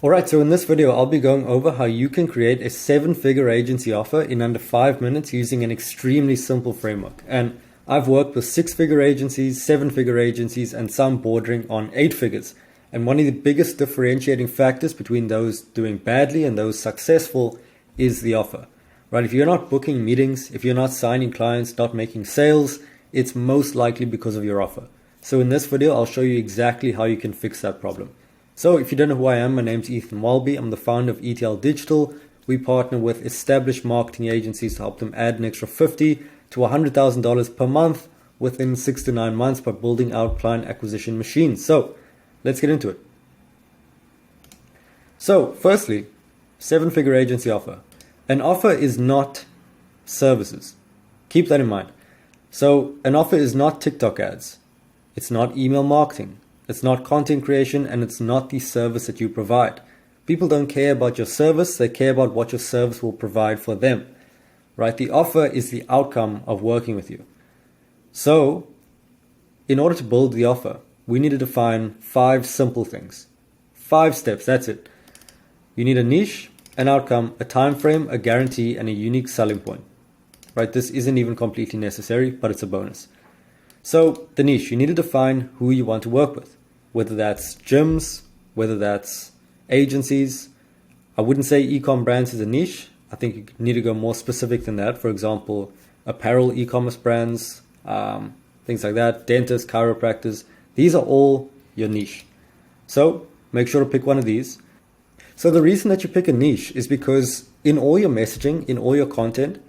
Alright, so in this video, I'll be going over how you can create a 7-figure agency offer in under 5 minutes using an extremely simple framework. And I've worked with 6-figure agencies, 7-figure agencies, and some bordering on 8 figures. And one of the biggest differentiating factors between those doing badly and those successful is the offer. Right? If you're not booking meetings, if you're not signing clients, not making sales, it's most likely because of your offer. So in this video, I'll show you exactly how you can fix that problem. So if you don't know who I am, my name's Ethan Welby. I'm the founder of ETL Digital. We partner with established marketing agencies to help them add an extra $50,000 to $100,000 per month within 6 to 9 months by building out client acquisition machines. So let's get into it. So firstly, 7-figure agency offer. An offer is not services. Keep that in mind. So an offer is not TikTok ads. It's not email marketing. It's not content creation, and it's not the service that you provide. People don't care about your service, they care about what your service will provide for them. Right? The offer is the outcome of working with you. So, in order to build the offer, we need to define 5 simple things. 5 steps, that's it. You need a niche, an outcome, a time frame, a guarantee, and a unique selling point. Right? This isn't even completely necessary, but it's a bonus. So, the niche, you need to define who you want to work with. Whether that's gyms, whether that's agencies. I wouldn't say e-com brands is a niche. I think you need to go more specific than that. For example, apparel e-commerce brands, things like that, dentists, chiropractors. These are all your niche. So make sure to pick one of these. So the reason that you pick a niche is because in all your messaging, in all your content,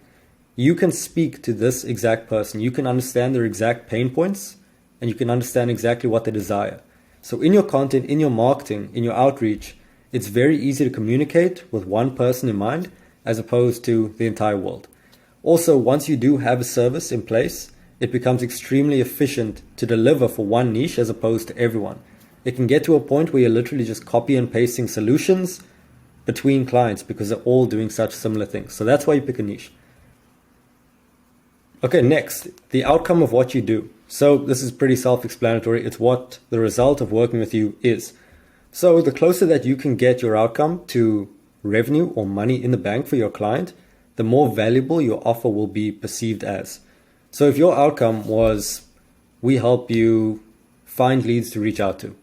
you can speak to this exact person. You can understand their exact pain points, and you can understand exactly what they desire. So in your content, in your marketing, in your outreach, it's very easy to communicate with one person in mind as opposed to the entire world. Also, once you do have a service in place, it becomes extremely efficient to deliver for one niche as opposed to everyone. It can get to a point where you're literally just copy and pasting solutions between clients because they're all doing such similar things. So that's why you pick a niche. Okay, next, the outcome of what you do. So this is pretty self-explanatory. It's what the result of working with you is. So the closer that you can get your outcome to revenue or money in the bank for your client, the more valuable your offer will be perceived as. So if your outcome was, we help you find leads to reach out to,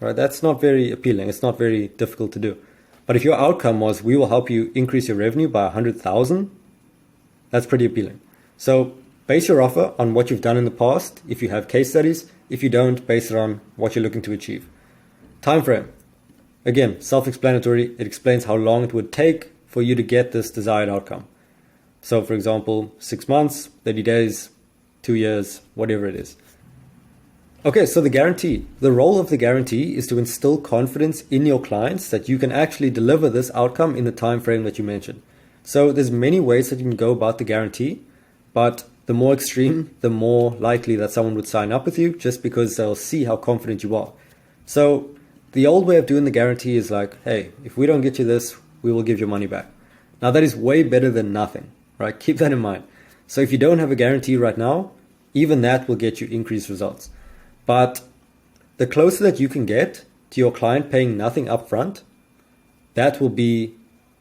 right? That's not very appealing. It's not very difficult to do. But if your outcome was, we will help you increase your revenue by 100,000, that's pretty appealing. So base your offer on what you've done in the past, if you have case studies. If you don't, base it on what you're looking to achieve. Time frame. Again, self-explanatory. It explains how long it would take for you to get this desired outcome. So for example, 6 months, 30 days, 2 years, whatever it is. Okay, so the guarantee. The role of the guarantee is to instill confidence in your clients that you can actually deliver this outcome in the time frame that you mentioned. So there's many ways that you can go about the guarantee, but the more extreme, the more likely that someone would sign up with you just because they'll see how confident you are. So the old way of doing the guarantee is like, hey, if we don't get you this, we will give your money back. Now that is way better than nothing, right? Keep that in mind. So if you don't have a guarantee right now, even that will get you increased results. But the closer that you can get to your client paying nothing upfront, that will be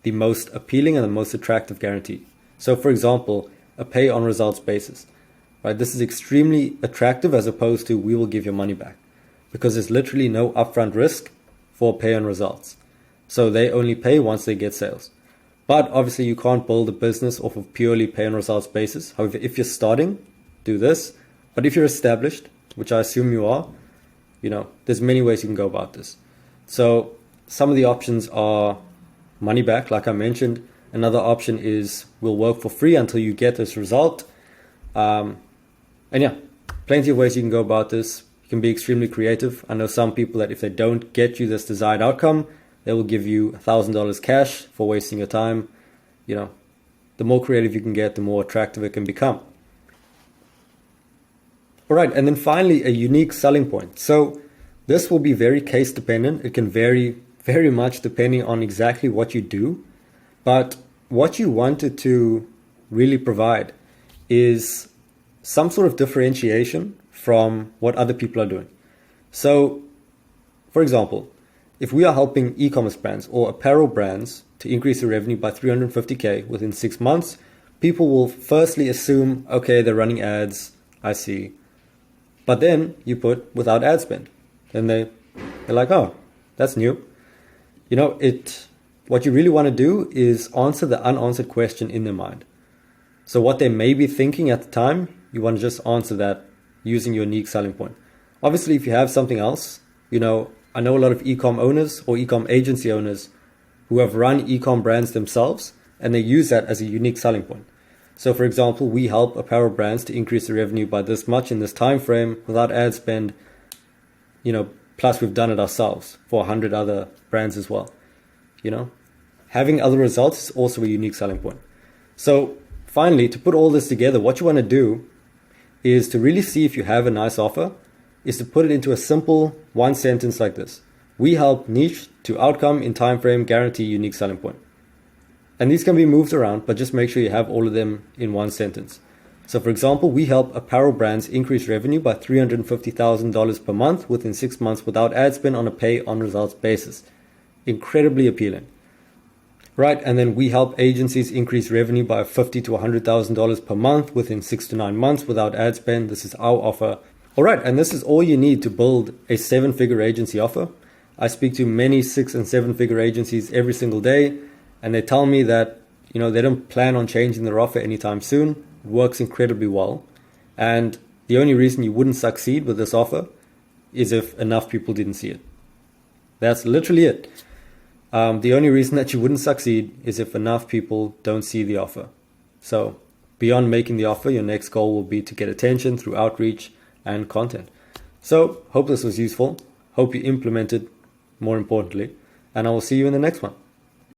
the most appealing and the most attractive guarantee. So for example, a pay on results basis, right? This is extremely attractive as opposed to we will give your money back because there's literally no upfront risk for pay on results. So they only pay once they get sales. But obviously you can't build a business off of purely pay on results basis. However, if you're starting, do this. But if you're established, which I assume you are, there's many ways you can go about this. So some of the options are money back, like I mentioned. Another option is we'll work for free until you get this result. And yeah, plenty of ways you can go about this. You can be extremely creative. I know some people that if they don't get you this desired outcome, they will give you $1,000 cash for wasting your time. The more creative you can get, the more attractive it can become. All right, and then finally, a unique selling point. So this will be very case dependent. It can vary very much depending on exactly what you do. But what you wanted to really provide is some sort of differentiation from what other people are doing. So, for example, if we are helping e-commerce brands or apparel brands to increase their revenue by 350K within 6 months, people will firstly assume, okay, they're running ads, I see. But then you put without ad spend. Then they're like, oh, that's new. What you really want to do is answer the unanswered question in their mind. So what they may be thinking at the time, you want to just answer that using your unique selling point. Obviously, if you have something else, I know a lot of e-com owners or e-com agency owners who have run e-com brands themselves, and they use that as a unique selling point. So for example, we help apparel brands to increase their revenue by this much in this time frame without ad spend, plus we've done it ourselves for 100 other brands as well. Having other results is also a unique selling point. So finally, to put all this together, what you want to do is to really see if you have a nice offer, is to put it into a simple one sentence like this. We help niche to outcome in time frame guarantee unique selling point. And these can be moved around, but just make sure you have all of them in one sentence. So for example, we help apparel brands increase revenue by $350,000 per month within 6 months without ad spend on a pay on results basis. Incredibly appealing. Right, and then we help agencies increase revenue by $50,000 to $100,000 per month within 6 to 9 months without ad spend. This is our offer. All right, and this is all you need to build a 7-figure agency offer. I speak to many 6- and 7-figure agencies every single day, and they tell me that they don't plan on changing their offer anytime soon. It works incredibly well, and the only reason you wouldn't succeed with this offer is if enough people didn't see it. That's literally it. The only reason that you wouldn't succeed is if enough people don't see the offer. So beyond making the offer, your next goal will be to get attention through outreach and content. So hope this was useful. Hope you implemented, more importantly, and I will see you in the next one.